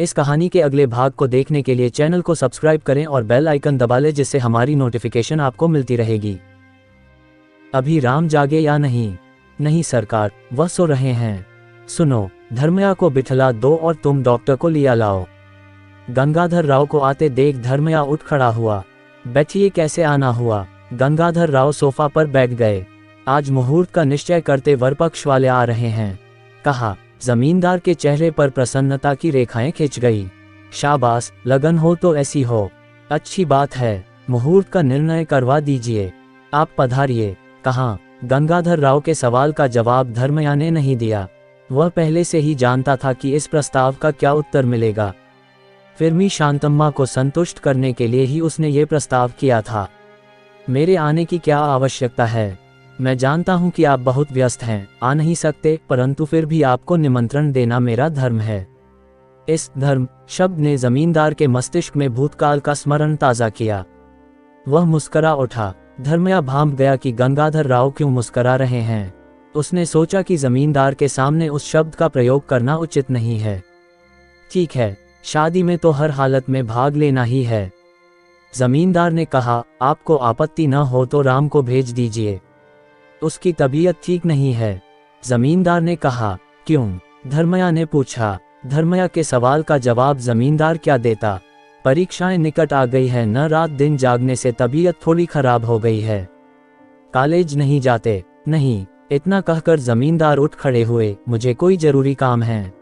इस कहानी के अगले भाग को देखने के लिए चैनल को सब्सक्राइब करें और बेल आइकन दबा लें, जिससे हमारी नोटिफिकेशन आपको मिलती रहेगी। अभी राम जागे या नहीं? नहीं सरकार, वह सो रहे हैं। सुनो, धर्मया को बिठला दो और तुम डॉक्टर को लिया लाओ। गंगाधर राव को आते देख धर्मया उठ खड़ा हुआ। बैठिए, कैसे आना हुआ? गंगाधर राव सोफा पर बैठ गए। आज मुहूर्त का निश्चय करते वरपक्ष वाले आ रहे हैं, कहा। जमींदार के चेहरे पर प्रसन्नता की रेखाएं खिंच गई। शाबाश, लगन हो तो ऐसी हो। अच्छी बात है, मुहूर्त का निर्णय करवा दीजिए। आप पधारिए। कहाँ? गंगाधर राव के सवाल का जवाब धर्मया ने नहीं दिया। वह पहले से ही जानता था कि इस प्रस्ताव का क्या उत्तर मिलेगा। फिर शांतम्मा को संतुष्ट करने के लिए ही उसने ये प्रस्ताव किया था। मेरे आने की क्या आवश्यकता है? मैं जानता हूं कि आप बहुत व्यस्त हैं, आ नहीं सकते, परंतु फिर भी आपको निमंत्रण देना मेरा धर्म है। इस धर्म शब्द ने जमींदार के मस्तिष्क में भूतकाल का स्मरण ताज़ा किया। वह मुस्करा उठा। धर्मया भांप गया कि गंगाधर राव क्यों मुस्करा रहे हैं। उसने सोचा कि जमींदार के सामने उस शब्द का प्रयोग करना उचित नहीं है। ठीक है, शादी में तो हर हालत में भाग लेना ही है। जमींदार ने कहा, आपको आपत्ति न हो तो राम को भेज दीजिए, उसकी तबीयत ठीक नहीं है। जमींदार ने कहा। क्यों? धर्मया ने पूछा। धर्मया के सवाल का जवाब जमींदार क्या देता? परीक्षाएं निकट आ गई है, न रात दिन जागने से तबीयत थोड़ी खराब हो गई है। कॉलेज नहीं जाते? नहीं। इतना कहकर जमींदार उठ खड़े हुए। मुझे कोई जरूरी काम है,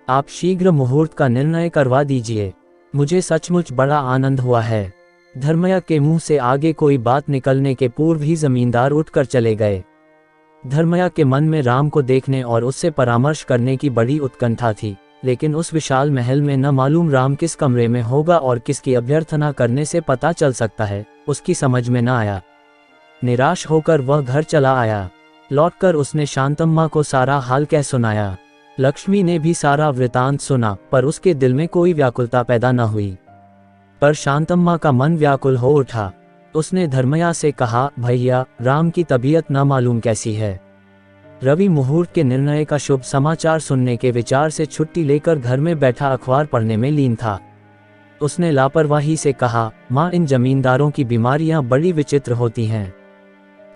आप शीघ्र मुहूर्त का निर्णय करवा दीजिए। मुझे सचमुच बड़ा आनंद हुआ है। धर्मया के मुंह से आगे कोई बात निकलने के पूर्व ही जमींदार उठकर चले गए। धर्मया के मन में राम को देखने और उससे परामर्श करने की बड़ी उत्कंठा थी, लेकिन उस विशाल महल में न मालूम राम किस कमरे में होगा और किसकी अभ्यर्थना करने से पता चल सकता है, उसकी समझ में न आया। निराश होकर वह घर चला आया। लौटकर उसने शांतम्मा को सारा हाल कह सुनाया। लक्ष्मी ने भी सारा वृतांत सुना, पर उसके दिल में कोई व्याकुलता पैदा न हुई। पर शांतम्मा का मन व्याकुल हो उठा। उसने धर्मया से कहा, भैया, राम की तबीयत न मालूम कैसी है। रवि मुहूर्त के निर्णय का शुभ समाचार सुनने के विचार से छुट्टी लेकर घर में बैठा अखबार पढ़ने में लीन था। उसने लापरवाही से कहा, माँ, इन जमींदारों की बीमारियां बड़ी विचित्र होती हैं।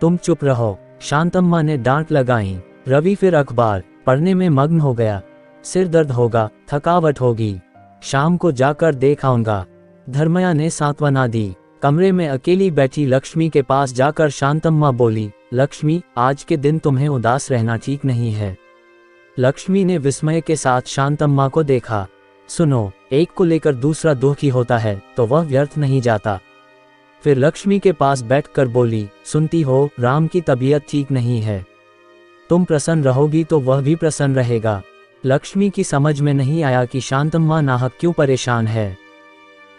तुम चुप रहो, शांतम्मा ने डांट लगाई। रवि फिर अखबार पढ़ने में मग्न हो गया। सिर दर्द होगा, थकावट होगी, शाम को जाकर देख आऊंगा, धर्मया ने सांत्वना दी। कमरे में अकेली बैठी लक्ष्मी के पास जाकर शांतम्मा बोली, लक्ष्मी, आज के दिन तुम्हें उदास रहना ठीक नहीं है। लक्ष्मी ने विस्मय के साथ शांतम्मा को देखा। सुनो, एक को लेकर दूसरा दुखी होता है तो वह व्यर्थ नहीं जाता। फिर लक्ष्मी के पास बैठकर बोली, सुनती हो, राम की तबीयत ठीक नहीं है। तुम प्रसन्न रहोगी तो वह भी प्रसन्न रहेगा। लक्ष्मी की समझ में नहीं आया कि शांतम्मा नाहक क्यों परेशान है।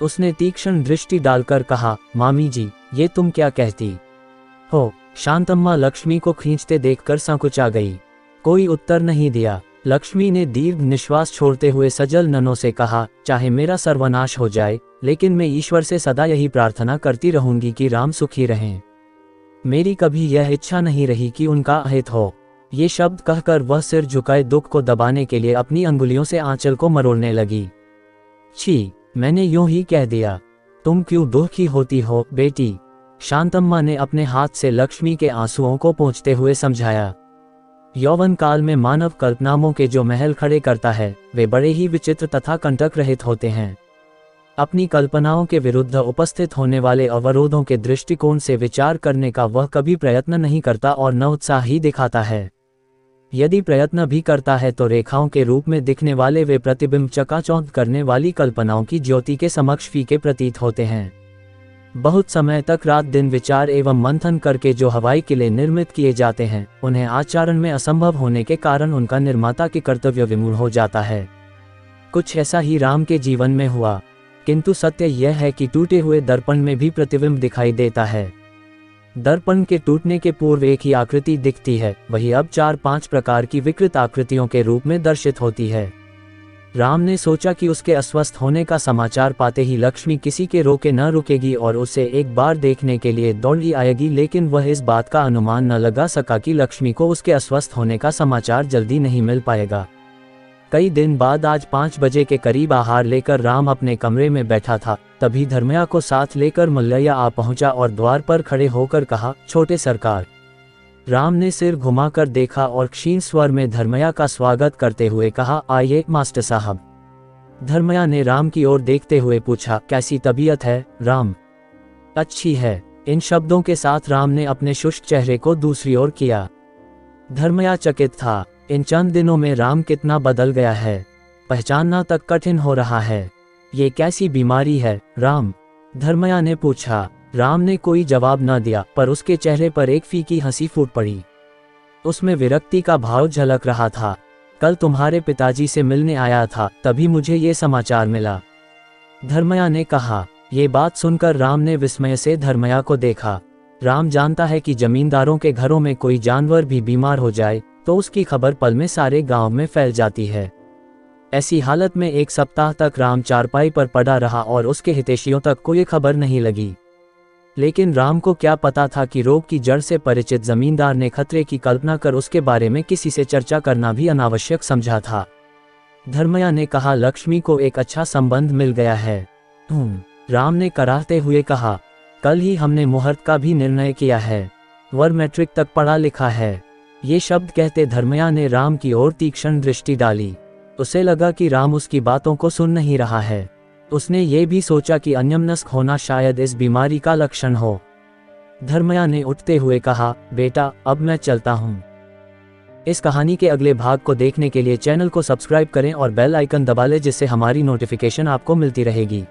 उसने तीक्ष्ण दृष्टि डालकर कहा, मामी जी, ये तुम क्या कहती हो? शांतम्मा लक्ष्मी को खींचते देखकर संकुचा गई। कोई उत्तर नहीं दिया। लक्ष्मी ने दीर्घ निश्वास छोड़ते हुए सजल ननों से कहा, चाहे मेरा सर्वनाश हो जाए, लेकिन मैं ईश्वर से सदा यही प्रार्थना करती रहूंगी कि राम सुखी रहें। मेरी कभी यह इच्छा नहीं रही कि उनका अहित हो। ये शब्द कहकर वह सिर झुकाए दुख को दबाने के लिए अपनी अंगुलियों से आंचल को मरोड़ने लगी। छी, मैंने यूं ही कह दिया। तुम क्यों दुखी होती हो बेटी? शांतम्मा ने अपने हाथ से लक्ष्मी के आंसुओं को पोंछते हुए समझाया। यौवन काल में मानव कल्पनाओं के जो महल खड़े करता है, वे बड़े ही विचित्र तथा कंटक रहित होते हैं। अपनी कल्पनाओं के विरुद्ध उपस्थित होने वाले अवरोधों के दृष्टिकोण से विचार करने का वह कभी प्रयत्न नहीं करता और न उत्साह ही दिखाता है। यदि प्रयत्न भी करता है तो रेखाओं के रूप में दिखने वाले वे प्रतिबिंब चकाचौंध करने वाली कल्पनाओं की ज्योति के समक्ष फीके प्रतीत होते हैं। बहुत समय तक रात दिन विचार एवं मंथन करके जो हवाई किले निर्मित किए जाते हैं, उन्हें आचरण में असंभव होने के कारण उनका निर्माता के कर्तव्य विमूढ़ हो जाता है। कुछ ऐसा ही राम के जीवन में हुआ, किंतु सत्य यह है कि टूटे हुए दर्पण में भी प्रतिबिंब दिखाई देता है। दर्पण के टूटने के पूर्व एक ही आकृति दिखती है, वही अब 4-5 प्रकार की विकृत आकृतियों के रूप में दर्शित होती है। राम ने सोचा कि उसके अस्वस्थ होने का समाचार पाते ही लक्ष्मी किसी के रोके न रुकेगी और उसे एक बार देखने के लिए दौड़ी आएगी, लेकिन वह इस बात का अनुमान न लगा सका कि लक्ष्मी को उसके अस्वस्थ होने का समाचार जल्दी नहीं मिल पाएगा। कई दिन बाद आज 5 बजे के करीब आहार लेकर राम अपने कमरे में बैठा था, तभी धर्मया को साथ लेकर मल्लैया आ पहुंचा और द्वार पर खड़े होकर कहा, छोटे सरकार। राम ने सिर घुमाकर देखा और क्षीण स्वर में धर्मया का स्वागत करते हुए कहा, आइए मास्टर साहब। धर्मया ने राम की ओर देखते हुए पूछा, कैसी तबीयत है राम? अच्छी है। इन शब्दों के साथ राम ने अपने शुष्क चेहरे को दूसरी ओर किया। धर्मया चकित था। इन चंद दिनों में राम कितना बदल गया है, पहचानना तक कठिन हो रहा है। ये कैसी बीमारी है राम? धर्मया ने पूछा। राम ने कोई जवाब न दिया, पर उसके चेहरे पर एक फीकी हंसी फूट पड़ी। उसमें विरक्ति का भाव झलक रहा था। कल तुम्हारे पिताजी से मिलने आया था, तभी मुझे ये समाचार मिला, धर्मया ने कहा। ये बात सुनकर राम ने विस्मय से धर्मया को देखा। राम जानता है कि जमींदारों के घरों में कोई जानवर भी बीमार हो जाए तो उसकी खबर पल में सारे गांव में फैल जाती है। ऐसी हालत में 1 सप्ताह तक राम चारपाई पर पड़ा रहा और उसके हितैषियों तक कोई खबर नहीं लगी। लेकिन राम को क्या पता था कि रोग की जड़ से परिचित जमींदार ने खतरे की कल्पना कर उसके बारे में किसी से चर्चा करना भी अनावश्यक समझा था। धर्मया ने कहा, लक्ष्मी को एक अच्छा संबंध मिल गया है। राम ने कराहते हुए कहा, कल ही हमने मुहूर्त का भी निर्णय किया है। वर मैट्रिक तक पढ़ा लिखा है। ये शब्द कहते धर्मया ने राम की ओर तीक्ष्ण दृष्टि डाली। उसे लगा कि राम उसकी बातों को सुन नहीं रहा है। उसने ये भी सोचा कि अन्यमनस्क होना शायद इस बीमारी का लक्षण हो। धर्मया ने उठते हुए कहा, बेटा अब मैं चलता हूँ। इस कहानी के अगले भाग को देखने के लिए चैनल को सब्सक्राइब करें और बेल आइकन दबा लें, जिससे हमारी नोटिफिकेशन आपको मिलती रहेगी।